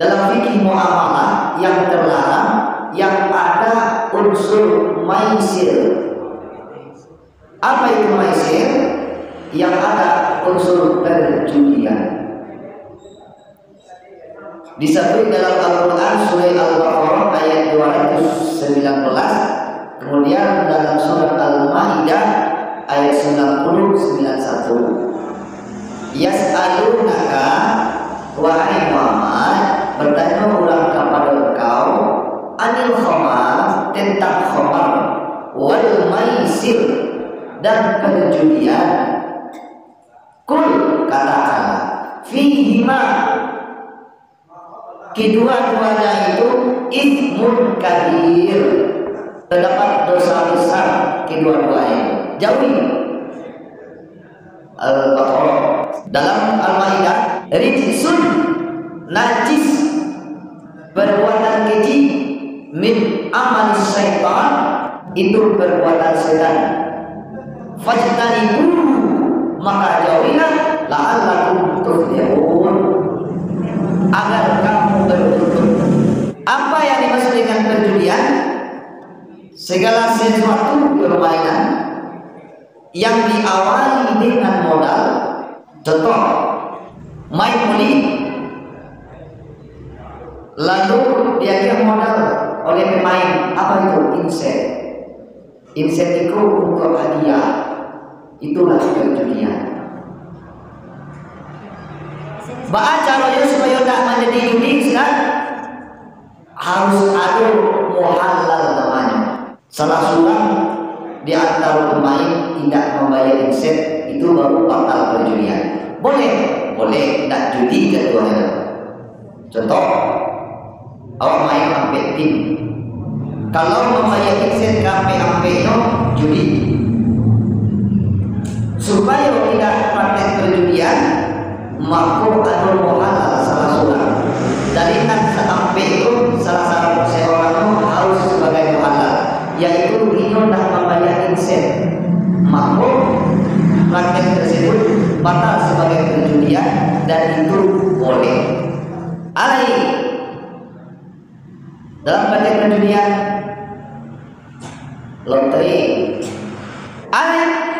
dalam fikih muamalah yang terlarang yang ada unsur maisir. Apa itu maisir? Yang ada unsur perjudian. Disebut dalam Al-Quran surah Al-Baqarah ayat 219, kemudian dalam surah Al-Maidah ayat 90-91. Yas'alunaka, wahai Muhammad, bertanya ulang kepada engkau, anil khamar, tentang khamar, wal maisir, dan perjudian. Kul, katakanlah, fihima, kedua-duanya itu ithmun kabir, terdapat dosa besar kedua-duanya. Jauhi. Al-Baqarah. Dalam Al-Maidah, rijsun, najis, perbuatan keji, min amal syaitan, itu perbuatan setan. Fajtanibu, maka jauhilah, la'allakum tuflihun, agar kamu beruntung. Apa yang dimaksud dengan perjudian? Segala sesuatu permainan yang diawali dengan modal. Contoh, main muli, lalu diajar modal oleh pemain. Apa itu? Inset. Inset itu untuk hadiah. Itulah perjudian. Caranya supaya tidak menjadi judi, harus ada muhalal namanya. Salah seorang di antara pemain tidak membayar inset, itu baru batal perjudian. Boleh, tidak judi keduanya. Contoh, awak main sampai tim. Kalau membayar inset sampai itu judi. Supaya tidak praktek perjudian, maka ada muhalal salah seorang. Dari sampai itu salah satu seorang harus sebagai muhalal, yaitu ini dah membayar inset. Maka praktek tersebut batal sebagai perjudian dan itu boleh. Alai dalam praktek perjudian, lotre. Alai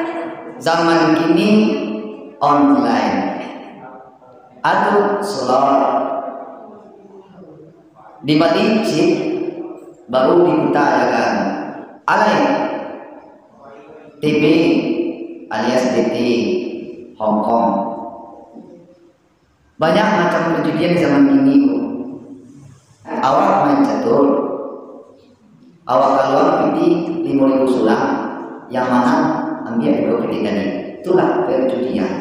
zaman kini online atau slot di balik chip baru diutarakan. Alai TV alias DT Hong Kong, banyak macam perjudian zaman ini. Awak main catur, awak keluar pilih 5.000 sulang, yang mana ambil 2 kali tadi, itulah perjudian.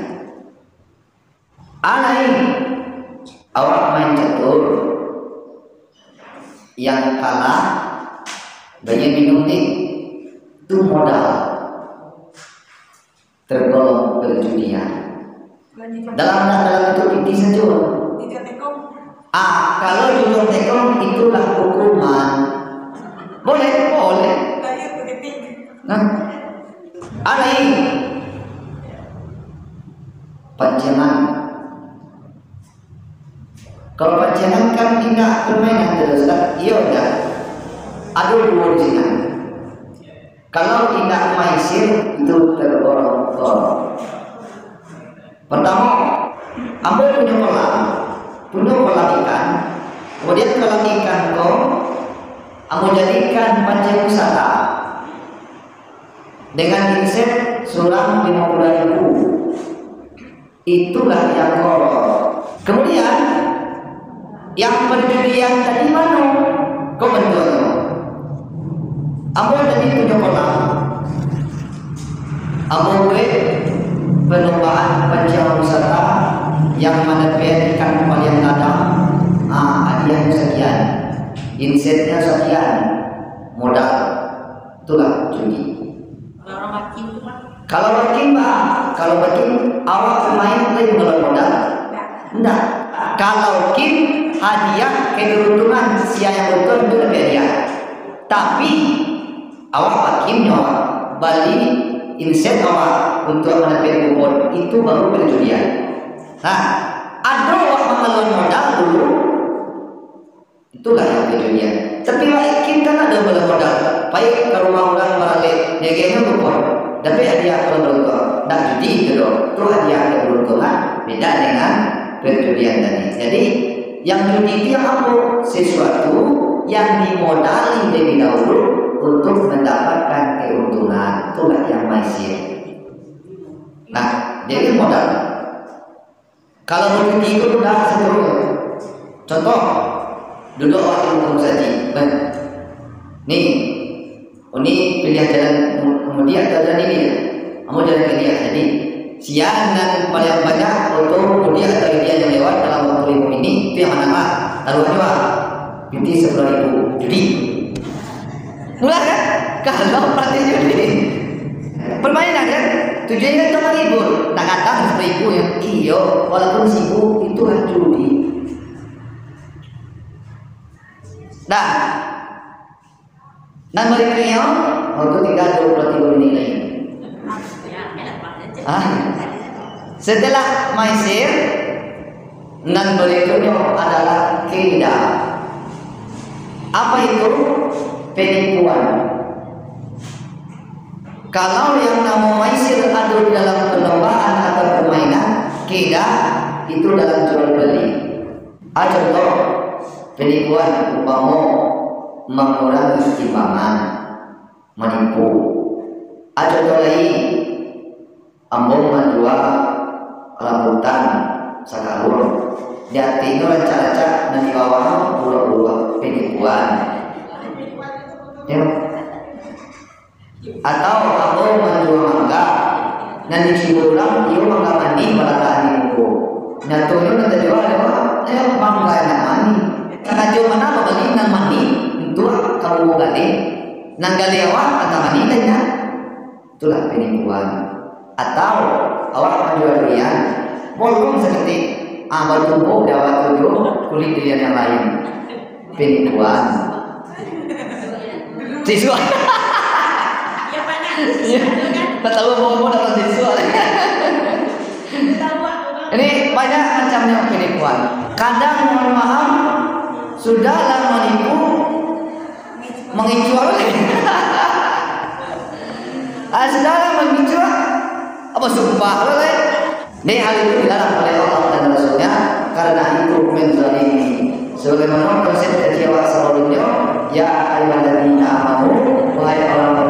Alai awak main catur, yang kalah banyak minum nih, itu modal, tergolong perjudian. Dalam itu inti saja. Kalau jujur tekong itulah hukuman. Boleh. Nah, alai pancengan. Kalau pancengan kan tidak permainan terus kan? Iya dah. Ada 2 jenis. Kalau tidak maisir itu tergolong. Pertama, ambil punya kolam ikan, kemudian kolam ikan kau ambil jadikan pancing wisata dengan inset sulang 50.000. Itulah yang kolam. Kemudian yang perjudian tadi mana? Kau bentuknya. Ambil tadi punya kolam, ambil perlombaan pancing wisata yang mana ikan kembalian ladang, hadiahnya sekian, insetnya sekian, modal, itulah judi. Kalau makin awak pemain lain kalau modal, enggak. Kalau kim hadiah keberuntungan siapa yang betul itu lebih hadiah. Tapi awak makimnya balik inset awak untuk mendapat kupon itu baru perjudian. Nah, ada orang mengeluarkan modal dulu, Itulah yang kejudian. Tapi yakin kan ada modal. Baik ke rumah orang balik, dia kayaknya bukan. Tapi hadiah keberuntungan, tak judi itu dong. Itu hadiah keberuntungan beda dengan perjudian tadi. Jadi yang judi itu yang apa? Sesuatu yang dimodali lebih dahulu untuk mendapatkan keuntungan. Itulah yang maisir. Nah, jadi modal. Kalau judi itu sudah seterusnya. Contoh, duduk waktu hukum saji. Nih, ini pilihan jalan kemudian jalan ini ya. Kamu jalan ke dia. Jadi siang dan paling banyak untuk kemudian atau dia yang lewat dalam waktu 5 ini itu yang mana mah? Taruhannya mah binti 10.000 judi. Murah kan? Kalau praktik judi permainan kan? Tujuannya cuma libur. Tak kata 10.000 ya. Iyo, walaupun sibuk itu kan judi. Nah, dan berikutnya waktu tinggal 23 menit lagi. Setelah maisir, dan berikutnya adalah kaidah. Apa itu? Penipuan. Kalau yang nama maisir ada di dalam perlombaan atau permainan, kaidah itu dalam jual beli. Contoh penipuan umpama mengurangi timbangan, menipu. Contoh lain, ambong menjual rambutan sakarun. Dia tinggal rancak-rancak dan di bawah pulau-pulau penipuan. Ya. Atau ambong menjual mangga dan di Cibulang dia mangga mani balataan di buku. Nah tuh itu nanti jual ada mangga enak mani. Karena cuma mana beli nan mani itu kalau mau gali nan gali awak atau mani tanya itulah penipuan. Atau awak menjual durian bolong seperti amal tubuh dawat tujuh kulit durian yang lain penipuan. Siswa tak tahu mau dapat siswa. Ini banyak macamnya penipuan. Kadang mohon maaf sudahlah menipu mengincuan sudahlah mengincuan apa sumpah oleh ini hal itu dilarang oleh Allah dan Rasulnya karena itu menzalimi sebagaimana konsep dari awal sebelumnya ya ayyuhalladzina amanu wahai orang